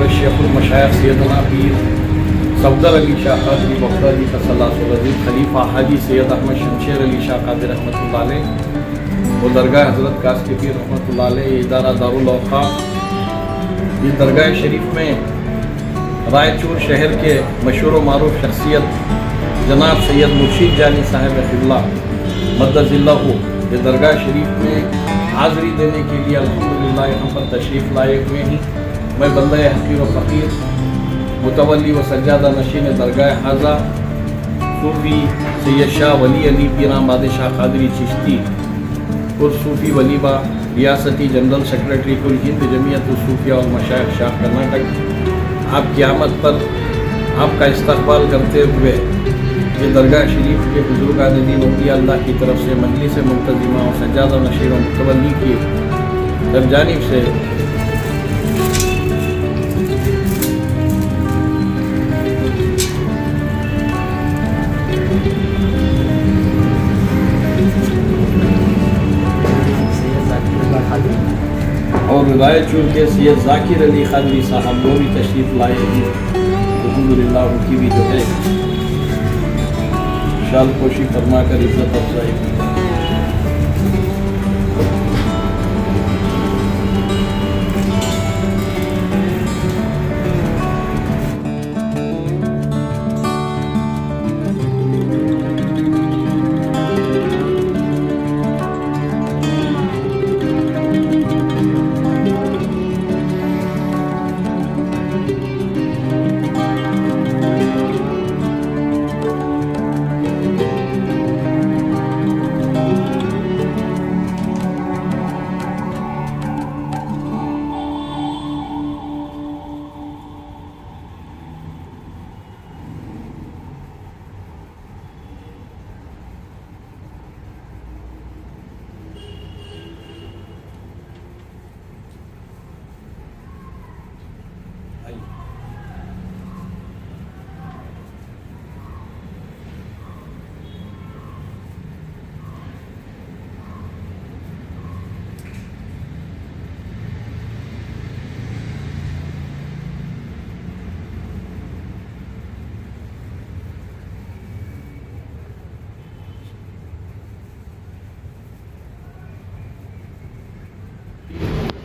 حضرت شیخ المشایخ سیدنا پیر صفدر علی شاہ قادری بغدادی تصلاۃ خلیفہ حاجی سید احمد شمشیر علی شاہ قادری رحمۃ اللہ علیہ و درگاہ حضرت کاسکی پیر رحمۃ اللہ علیہ ادارہ دارالاوقاف، یہ درگاہ شریف میں رائے چور شہر کے مشہور و معروف شخصیت جناب سید مرشید جانی صاحب قبلہ مدد اللہ یہ درگاہ شریف میں حاضری دینے کے لیے الحمدللہ یہاں پر تشریف لائے ہوئے ہیں۔ میں بندہ حقیر و فقیر متولی و سجادہ نشین درگاہ حاضہ صوفی سید شاہ ولی علی پیران بادشاہ قادری چشتی صوفی ولیبہ ریاستی جنرل سیکرٹری کل ہند جمعیت الصوفیہ والمشائخ شاہ کرناٹک، آپ کی آمد پر آپ کا استقبال کرتے ہوئے یہ درگاہ شریف کے بزرگان دین اولیاء اللہ کی طرف سے مجلس منتظمہ و سجادہ نشین و متولی کی جانب سے اور رائے چور کے سید ذاکر علی قادری صاحب وہ بھی تشریف لائے ہیں، الحمدللہ ان کی بھی جو ہے شال پوشی فرما کر عزت افزائی کی۔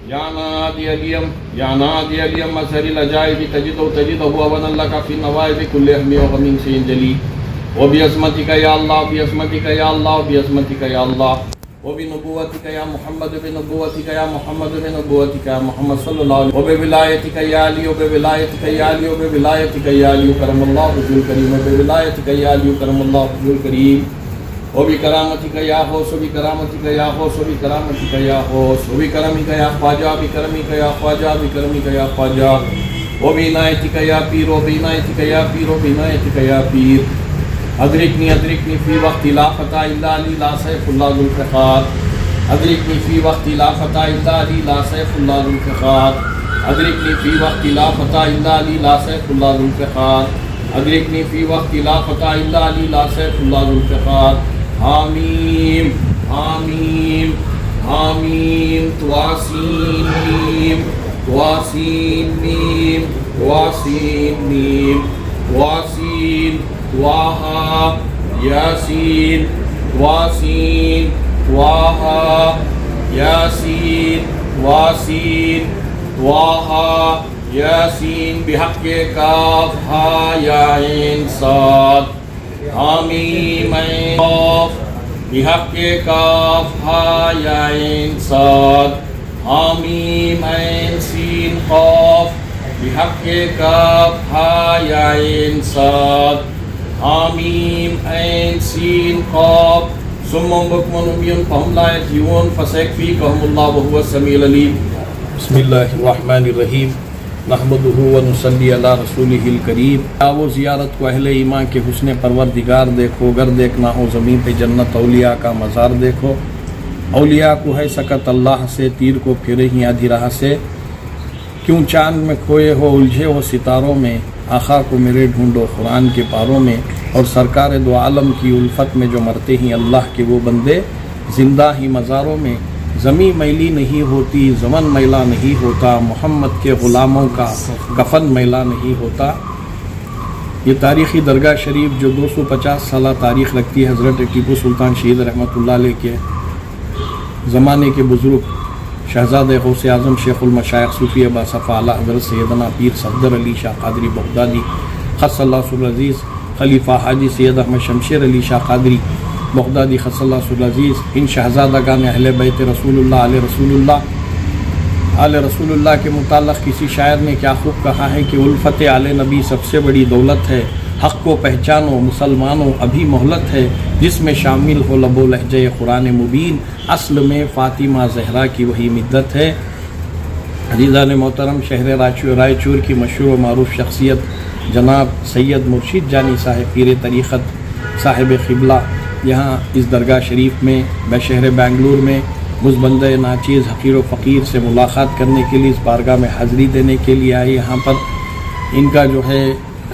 یا نادی علیم مظہر العجائب تجدہ ون لک فی النوائب کل اہم و غم سے جلی وبعظمتک یا اللہ بعظمتک یا اللہ بعظمتک یا اللہ وبنبوتک یا محمد بنبوتک یا محمد بنبوتک یا محمد صلی اللہ علیہ وسلم وبولایتک یا علی وبولایتک یا علی وبولایتک یا علی کرم اللہ وجہ الکریم وبولایتک یا علی کرم اللہ وجہ الکریم وبکرامتک یا غوث وبکرامتک یا غوث وبکرامتک یا غوث وبکرمک یا خواجہ بکرمک یا خواجہ بکرمک یا خواجہ وبعنایتک یا پیر وبعنایتک یا پیر وبعنایتک یا پیر ادرکنی فی وقت لا فتح الا علی لا سیف اللہ ذو الفقار ادرکنی فی وقت لا فتح الا علی لا سیف اللہ ذو الفقار ادرکنی فی وقت لا فتح الا علی لا سیف اللہ ذو الفقار ادرکنی فی وقت لا فتح الا علی لا سیف اللہ ذو الفقار آمین آمین آمین تواسین میم تواسین میم تواسین میم تواسین تواہا یاسین تواسین تواہا یاسین تواسین تواہا یاسین بحق کاف ہا یا عین صاد حامیم عین قاف بحق کاف ہا یا عین صاد حامیم عین سین قاف بحق کاف ہا یا عین صاد حامیم عین سین قاف ثم بکم نبی فهم لا یرجعون فسیکفیکہم اللہ وہو السمیع العلیم۔ بسم اللہ الرحمن الرحیم نحمدہ ونصلی علی رسولہ الکریم۔ وہ زیارت کو اہل ایمان کے حسن پروردگار دیکھو، گر دیکھنا ہو زمین پہ جنت اولیاء کا مزار دیکھو۔ اولیاء کو ہے سکت اللہ سے، تیر کو پھرے ہی آدھی راہ سے، کیوں چاند میں کھوئے ہو الجھے ہو ستاروں میں، آخا کو میرے ڈھونڈو قرآن کے پاروں میں، اور سرکار دو عالم کی الفت میں جو مرتے ہیں اللہ کے وہ بندے، زندہ ہی مزاروں میں، زمیں میلی نہیں ہوتی، زمن میلا نہیں ہوتا، محمد کے غلاموں کا کفن میلا نہیں ہوتا۔ یہ تاریخی درگاہ شریف جو 250 سالہ تاریخ رکھتی ہے، حضرت ٹیپو سلطان شہید رحمۃ اللہ علیہ کے زمانے کے بزرگ شہزادہ غوث اعظم شیخ المشائخ صوفی ابا صفا اعلیٰ حضرت سیدنا پیر صفدر علی شاہ قادری بغدادی خص اللہ سر العزیز، خلیفہ حاجی سید احمد شمشیر علی شاہ قادری بغدادی خص اللہ سر العزیز، ان شہزادگان اہل بیت رسول اللہ آل رسول اللہ کے متعلق کسی شاعر نے کیا خوب کہا ہے کہ الفت آل نبی سب سے بڑی دولت ہے، حق کو پہچانو مسلمانوں ابھی مہلت ہے، جس میں شامل ہو لب و لہجہ قرآن مبین، اصل میں فاطمہ زہرا کی وہی مدت ہے۔ عزیزان محترم، شہر رائے چور کی مشہور و معروف شخصیت جناب سید مرشد جانی صاحب پیر طریقت صاحب قبلہ یہاں اس درگاہ شریف میں بشہر بنگلور میں مزبندہ ناچیز حقیر و فقیر سے ملاقات کرنے کے لیے اس بارگاہ میں حاضری دینے کے لیے آئے۔ یہاں پر ان کا جو ہے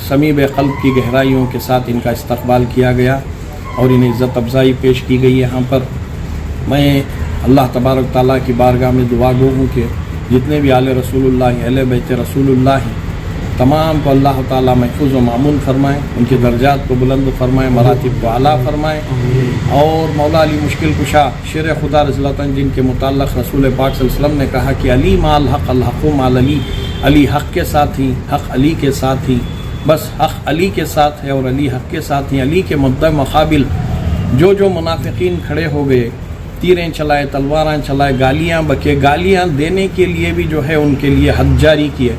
سمیب قلب کی گہرائیوں کے ساتھ ان کا استقبال کیا گیا اور انہیں عزت افزائی پیش کی گئی۔ یہاں پر میں اللہ تبارک تعالیٰ کی بارگاہ میں دعا گو ہوں کہ جتنے بھی آل رسول اللہ اہل بیت رسول اللہ ہیں تمام کو اللہ تعالیٰ محفوظ و معمون فرمائے، ان کے درجات کو بلند فرمائے، مراتب کو اعلیٰ فرمائے، اور مولا علی مشکل کشا شیر خدا رضی اللہ عنہ جن کے متعلق رسول پاک صلی اللہ علیہ وسلم نے کہا کہ علی مال حق الحق مال علی، علی حق کے ساتھ ہی حق علی کے ساتھ ہی، بس حق علی کے ساتھ ہے اور علی حق کے ساتھ ہی۔ علی کے مدعا مقابل جو منافقین کھڑے ہو گئے، تیریں چلائے، تلواراں چلائے، گالیاں بکے، گالیاں دینے کے لیے بھی جو ہے ان کے لیے حد جاری کیے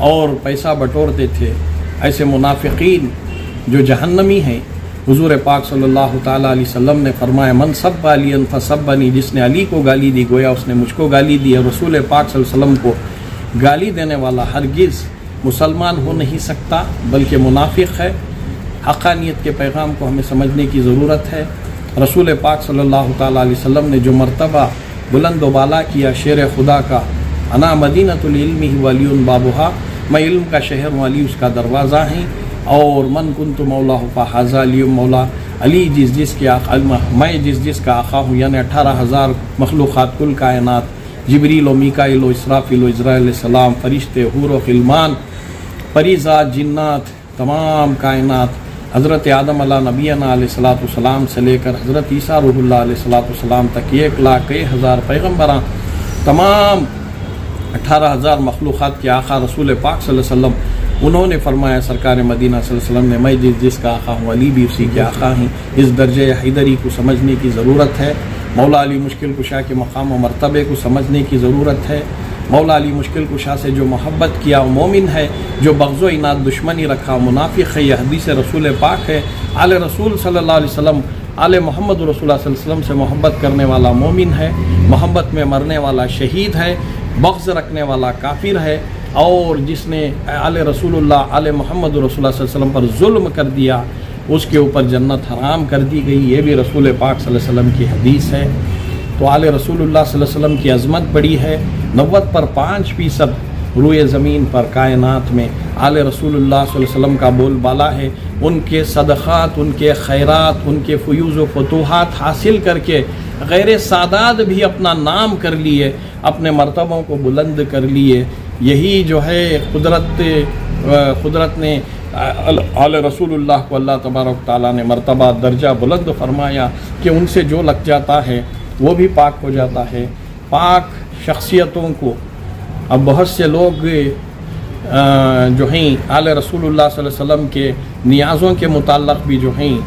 اور پیسہ بٹورتے تھے، ایسے منافقین جو جہنمی ہیں، حضور پاک صلی اللہ تعالیٰ علیہ وسلم نے فرمایا من سب علی فسبنی، جس نے علی کو گالی دی گویا اس نے مجھ کو گالی دی، اور رسول پاک صلی اللہ علیہ وسلم کو گالی دینے والا ہرگز مسلمان ہو نہیں سکتا بلکہ منافق ہے۔ حقانیت کے پیغام کو ہمیں سمجھنے کی ضرورت ہے۔ رسول پاک صلی اللہ تعالیٰ علیہ وسلم نے جو مرتبہ بلند و بالا کیا شیر خدا کا، انا مدینۃ العلم ولی بابھا، میں علم کا شہر ہوں، علی اس کا دروازہ ہیں، اور من کنت مولا فہذا علی مولا، علی جس کے آقا، میں جس کا آقا ہوں، یعنی 18,000 مخلوقات کل کائنات، جبریل و میکائیل و اسرافیل و عزرائیل علیہ السلام، فرشتے، حور و غلمان، پریزاد، جنات، تمام کائنات، حضرت آدم علیہ نبینا علیہ الصلوۃ والسلام سے لے کر حضرت عیسیٰ روح اللہ علیہ الصلوۃ والسلام تک 1,01,000 پیغمبراں، تمام 18,000 مخلوقات کے آقا رسول پاک صلی اللہ علیہ وسلم، انہوں نے فرمایا سرکار مدینہ صلی اللہ علیہ وسلم نے میں جس کا آقا ہوں، علی بھی اسی کے آقا ہیں۔ اس درجہ حیدری کو سمجھنے کی ضرورت ہے، مولا علی مشکل کشا کے مقام و مرتبے کو سمجھنے کی ضرورت ہے۔ مولا علی مشکل کشا سے جو محبت کیا وہ مومن ہے، جو بغض و عناد دشمنی رکھا منافق ہے۔ یہ حدیث رسول پاک ہے، آل رسول صلی اللہ علیہ وسلم، آل محمد رسول اللہ صلی اللہ علیہ وسلم سے محبت کرنے والا مومن ہے، محبت میں مرنے والا شہید ہے، بغض رکھنے والا کافر ہے، اور جس نے آل رسول اللہ، آل محمد رسول اللہ صلی اللہ علیہ وسلم پر ظلم کر دیا اس کے اوپر جنت حرام کر دی گئی۔ یہ بھی رسول پاک صلی اللہ علیہ وسلم کی حدیث ہے۔ تو آل رسول اللہ صلی اللہ علیہ وسلم کی عظمت بڑی ہے۔ 90 پر 5% روئے زمین پر کائنات میں آل رسول اللہ صلی اللہ علیہ وسلم کا بول بالا ہے۔ ان کے صدقات، ان کے خیرات، ان کے فیوز و فتوحات حاصل کر کے غیر سادات بھی اپنا نام کر لیے، اپنے مرتبوں کو بلند کر لیے۔ یہی جو ہے قدرت نے آل رسول اللہ کو اللہ تبارک تعالیٰ نے مرتبہ درجہ بلند فرمایا کہ ان سے جو لگ جاتا ہے وہ بھی پاک ہو جاتا ہے۔ پاک شخصیتوں کو اب بہت سے لوگ جو ہیں آل رسول اللہ صلی اللہ علیہ وسلم کے نیازوں کے متعلق بھی جو ہیں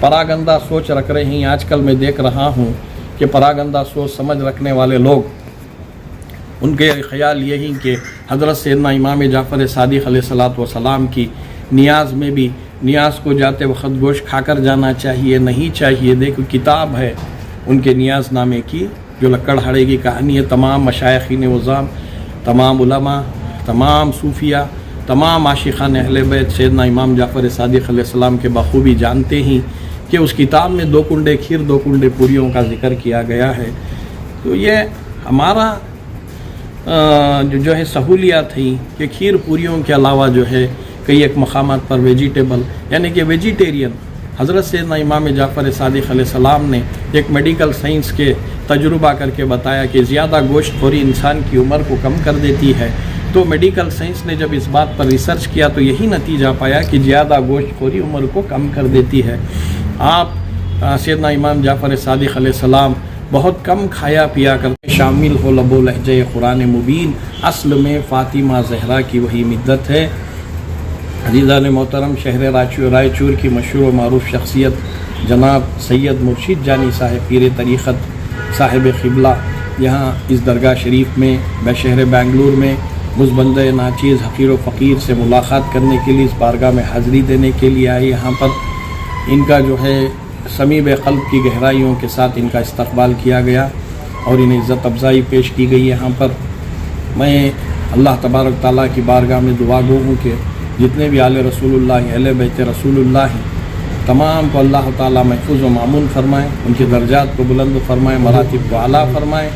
پراگندہ سوچ رکھ رہے ہیں۔ آج کل میں دیکھ رہا ہوں کہ پراگندہ سوچ سمجھ رکھنے والے لوگ، ان کے خیال یہی کہ حضرت سیدنا امام جعفر صادق علیہ الصلوۃ والسلام کی نیاز میں بھی نیاز کو جاتے وقت گوشت کھا کر جانا چاہیے، نہیں چاہیے۔ دیکھو کتاب ہے ان کے نیاز نامے کی جو لکڑ ہڑے کی کہانی ہے۔ تمام مشائخین وزام، تمام علماء، تمام صوفیہ، تمام عاشقان اہل بیت سیدنا امام جعفر صادق علیہ السلام کے بخوبی جانتے ہیں کہ اس کتاب میں 2 کنڈے کھیر 2 کنڈے پوریوں کا ذکر کیا گیا ہے۔ تو یہ ہمارا جو ہے سہولیات ہیں کہ کھیر پوریوں کے علاوہ جو ہے کئی ایک مقامات پر ویجیٹیبل یعنی کہ ویجیٹیرین حضرت سیدنا امام جعفر صادق علیہ السلام نے ایک میڈیکل سائنس کے تجربہ کر کے بتایا کہ زیادہ گوشت خوری انسان کی عمر کو کم کر دیتی ہے۔ تو میڈیکل سائنس نے جب اس بات پر ریسرچ کیا تو یہی نتیجہ پایا کہ زیادہ گوشت خوری عمر کو کم کر دیتی ہے۔ آپ سیدنا امام جعفر صادق علیہ السلام بہت کم کھایا پیا کرتے، شامل ہو لب و لہجہ قرآن مبین، اصل میں فاطمہ زہرا کی وہی مدت ہے۔ عزیزان محترم، شہر رائے چور کی مشہور و معروف شخصیت جناب سید مرشد جانی صاحب پیر طریقت صاحب قبلہ یہاں اس درگاہ شریف میں بشہر بنگلور میں مزبندہ ناچیز حقیر و فقیر سے ملاقات کرنے کے لیے اس بارگاہ میں حاضری دینے کے لیے آئے۔ یہاں پر ان کا جو ہے سمیب قلب کی گہرائیوں کے ساتھ ان کا استقبال کیا گیا اور انہیں عزت افزائی پیش کی گئی۔ یہاں پر میں اللہ تبارک تعالیٰ کی بارگاہ میں دعا گو ہوں کہ جتنے بھی آل رسول اللہ اہل بیت رسول اللہ ہیں تمام کو اللہ تعالیٰ محفوظ و معمون فرمائے، ان کے درجات کو بلند فرمائے، مراتب کو اعلیٰ فرمائے۔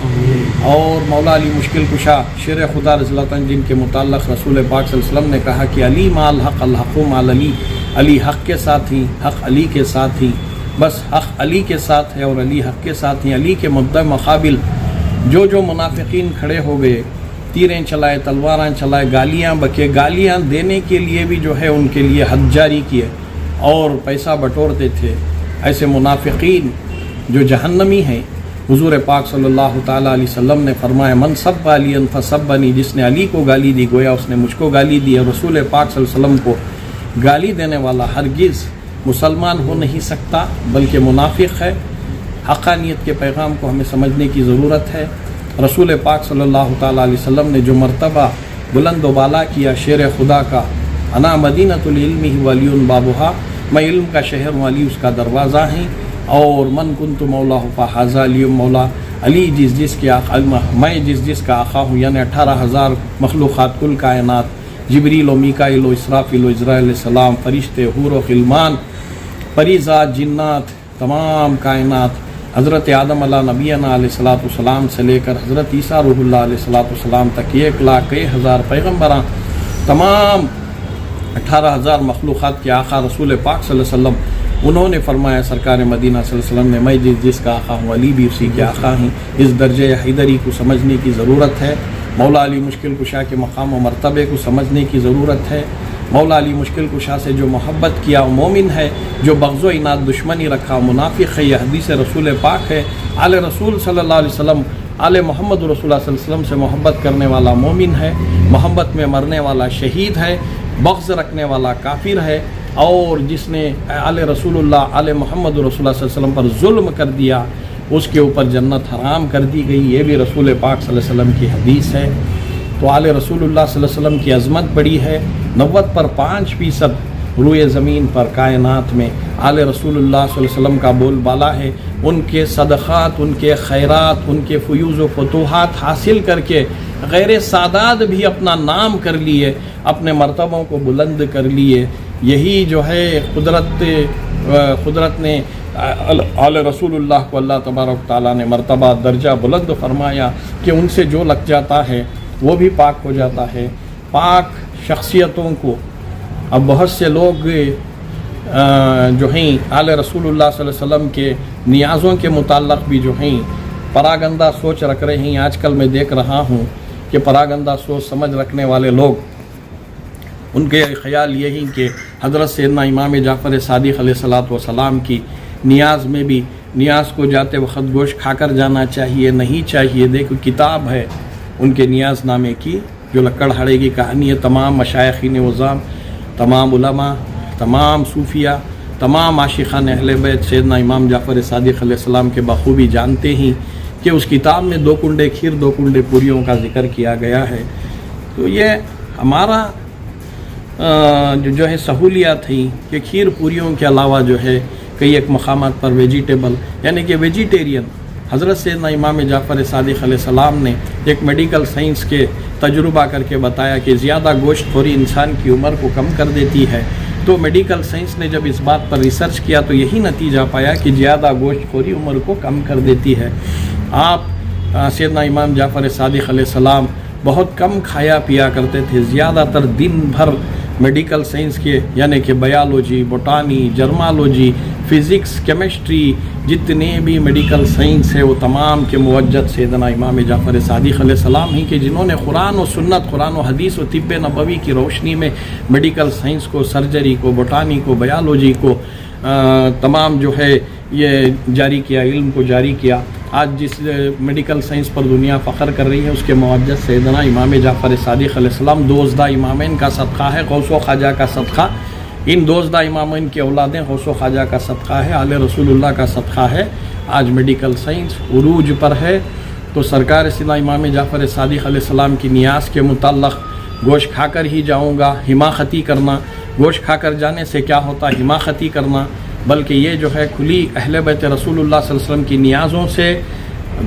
اور مولا علی مشکل کشا شیر خدا رضی اللہ عنہ جن کے متعلق رسول پاک صلی اللہ علیہ وسلم نے کہا کہ علی مال حق الحق مال علی، علی حق کے ساتھ ہی حق علی کے ساتھ ہی، بس حق علی کے ساتھ ہے اور علی حق کے ساتھ ہی۔ علی کے مدعا مقابل جو منافقین کھڑے ہو گئے، تیریں چلائے، تلواراں چلائے، گالیاں بکے، گالیاں دینے کے لیے بھی جو ہے ان کے لیے حد جاری کیے اور پیسہ بٹورتے تھے، ایسے منافقین جو جہنمی ہیں، حضور پاک صلی اللہ تعالیٰ علیہ وسلم نے فرمایا من سب علی فسبنی، جس نے علی کو گالی دی گویا اس نے مجھ کو گالی دی۔ اور رسول پاک صلی اللہ علیہ وسلم کو گالی دینے والا ہرگز مسلمان ہو نہیں سکتا بلکہ منافق ہے۔ حقانیت کے پیغام کو ہمیں سمجھنے کی ضرورت ہے۔ رسول پاک صلی اللہ تعالیٰ علیہ وسلم نے جو مرتبہ بلند و بالا کیا شیر خدا کا، انا مدینۃ العلم ولی بابھا، میں علم کا شہر ہوں، علی اس کا دروازہ ہیں۔ اور من کنت مولا فہذا علی مولا، علی جس کے آقا، میں جس کا آقا ہوں، یعنی 18,000 مخلوقات کل کائنات، جبریل و میکائیل و اسرافیل و عزرائیل علیہ السلام، فرشتے، حور و غلمان، پریزاد، جنات، تمام کائنات، حضرت آدم علیہ نبینا علیہ الصلوۃ والسلام سے لے کر حضرت عیسیٰ روح اللہ علیہ الصلوۃ والسلام تک 1,01,000 پیغمبراں، تمام 18,000 مخلوقات کے آقا رسول پاک صلی اللہ علیہ وسلم، انہوں نے فرمایا سرکار مدینہ صلی اللہ علیہ وسلم نے میں جس کا آقا ہوں علی بھی اسی کے آقا ہیں۔ اس درجہ حیدری کو سمجھنے کی ضرورت ہے، مولا علی مشکل کشا کے مقام و مرتبے کو سمجھنے کی ضرورت ہے۔ مولا علی مشکل کشا سے جو محبت کیا وہ مومن ہے، جو بغض و عناد دشمنی رکھا منافق ہے۔ یہ حدیث رسول پاک ہے، آل رسول صلی اللہ علیہ وسلم، آل محمد رسول اللہ صلی اللہ علیہ وسلم سے محبت کرنے والا مومن ہے، محبت میں مرنے والا شہید ہے، بغض رکھنے والا کافر ہے، اور جس نے آل رسول اللہ، آل محمد رسول اللہ صلی اللہ علیہ وسلم پر ظلم کر دیا اس کے اوپر جنت حرام کر دی گئی۔ یہ بھی رسول پاک صلی اللہ علیہ وسلم کی حدیث ہے۔ تو آل رسول اللہ صلی اللہ علیہ وسلم کی عظمت بڑی ہے۔ 90 پر 5% روئے زمین پر کائنات میں آل رسول اللہ صلی اللہ علیہ وسلم کا بول بالا ہے۔ ان کے صدقات، ان کے خیرات، ان کے فیوز و فتوحات حاصل کر کے غیر سادات بھی اپنا نام کر لیے، اپنے مرتبوں کو بلند کر لیے۔ یہی جو ہے قدرت نے آل رسول اللہ کو اللہ تبارک تعالیٰ نے مرتبہ درجہ بلند فرمایا کہ ان سے جو لگ جاتا ہے وہ بھی پاک ہو جاتا ہے۔ پاک شخصیتوں کو اب بہت سے لوگ جو ہیں آل رسول اللہ صلی اللہ علیہ وسلم کے نیازوں کے متعلق بھی جو ہیں پراگندہ سوچ رکھ رہے ہیں۔ آج کل میں دیکھ رہا ہوں کہ پراگندہ سوچ سمجھ رکھنے والے لوگ، ان کے خیال یہی کہ حضرت سیدنا امام جعفر صادق علیہ الصلوۃ والسلام کی نیاز میں بھی نیاز کو جاتے وقت گوشت کھا کر جانا چاہیے، نہیں چاہیے۔ دیکھو کتاب ہے ان کے نیاز نامے کی جو لکڑ ہڑے کی کہانی ہے۔ تمام مشائخین وزام، تمام علماء، تمام صوفیہ، تمام عاشقان اہل بیت سیدنا امام جعفر صادق علیہ السلام کے بخوبی جانتے ہیں کہ اس کتاب میں 2 کنڈے کھیر 2 کنڈے پوریوں کا ذکر کیا گیا ہے۔ تو یہ ہمارا جو ہے سہولیات ہیں کہ کھیر پوریوں کے علاوہ جو ہے کئی ایک مقامات پر ویجیٹیبل یعنی کہ ویجیٹیرین، حضرت سیدنا امام جعفر صادق علیہ السلام نے ایک میڈیکل سائنس کے تجربہ کر کے بتایا کہ زیادہ گوشت خوری انسان کی عمر کو کم کر دیتی ہے۔ تو میڈیکل سائنس نے جب اس بات پر ریسرچ کیا تو یہی نتیجہ پایا کہ زیادہ گوشت خوری عمر کو کم کر دیتی ہے۔ آپ سیدنا امام جعفر صادق علیہ السلام بہت کم کھایا پیا کرتے تھے، زیادہ تر دن بھر میڈیکل سائنس کے یعنی کہ بایولوجی، بوٹانی، جرمالوجی، فزکس، کیمسٹری، جتنے بھی میڈیکل سائنس ہے وہ تمام کے موجد سیدنا امام جعفر صادق علیہ السلام ہی کہ جنہوں نے قرآن و سنت، قرآن و حدیث و طب نبوی کی روشنی میں میڈیکل سائنس کو، سرجری کو، بوٹانی کو، بایولوجی کو تمام جو ہے یہ جاری کیا، علم کو جاری کیا۔ آج جس میڈیکل سائنس پر دنیا فخر کر رہی ہے اس کے موجد سیدنا امام جعفر صادق علیہ السلام دوزدہ امامین کا صدقہ ہے، غوث و خواجہ کا صدقہ، ان دوزدہ امامین کی اولادیں غوث و خواجہ کا صدقہ ہے، آل رسول اللہ کا صدقہ ہے۔ آج میڈیکل سائنس عروج پر ہے، تو سرکار سیدنا امام جعفر صادق علیہ السلام کی نیاز کے متعلق گوشت کھا کر ہی جاؤں گا، حماقتی کرنا، گوشت کھا کر جانے سے کیا ہوتا ہے حماقتی کرنا، بلکہ یہ جو ہے کھلی اہل بیت رسول اللہ صلی اللہ علیہ وسلم کی نیازوں سے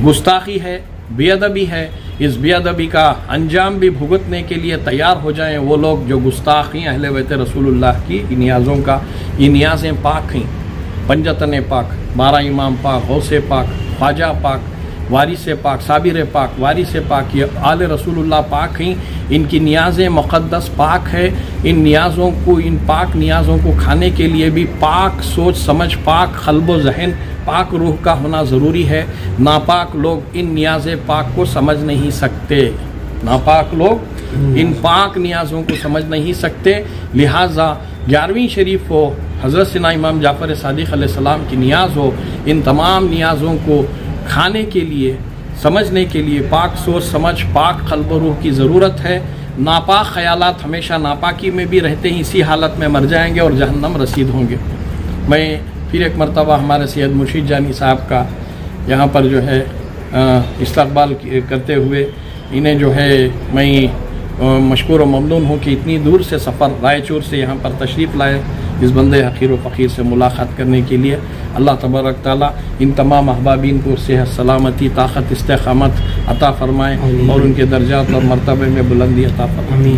گستاخی ہے، بے ادبی ہے۔ اس بے ادبی کا انجام بھی بھگتنے کے لیے تیار ہو جائیں وہ لوگ جو گستاخی اہل بیت رسول اللہ کی نیازوں کا۔ یہ نیازیں پاک ہیں، پنجتن پاک، 12 امام پاک، غوث پاک، خواجہ پاک، وارث پاک، صابر پاک، وارث پاک، یہ آل رسول اللہ پاک ہیں، ان کی نیازیں مقدس پاک ہے۔ ان نیازوں کو، ان پاک نیازوں کو کھانے کے لیے بھی پاک سوچ سمجھ، پاک قلب و ذہن، پاک روح کا ہونا ضروری ہے۔ ناپاک لوگ ان نیاز پاک کو سمجھ نہیں سکتے، ناپاک لوگ ان پاک نیازوں کو سمجھ نہیں سکتے، لہٰذا 11ویں شریف ہو، حضرت سیدنا امام جعفر صادق علیہ السلام کی نیاز ہو، ان تمام نیازوں کو کھانے کے لیے، سمجھنے کے لیے پاک سوچ سمجھ، پاک قلب و روح کی ضرورت ہے۔ ناپاک خیالات ہمیشہ ناپاکی میں بھی رہتے ہیں، اسی حالت میں مر جائیں گے اور جہنم رسید ہوں گے۔ میں پھر ایک مرتبہ ہمارے سید مرشد جانی صاحب کا یہاں پر جو ہے استقبال کرتے ہوئے انہیں جو ہے میں مشکور و ممنون ہوں کہ اتنی دور سے سفر رائے چور سے یہاں پر تشریف لائے اس بندے حقیر و فقیر سے ملاقات کرنے کے لیے۔ اللہ تبارک تعالیٰ ان تمام احبابین کو صحت، سلامتی، طاقت، استقامت عطا فرمائے اور ان کے درجات اور مرتبے میں بلندی عطا فرمائے۔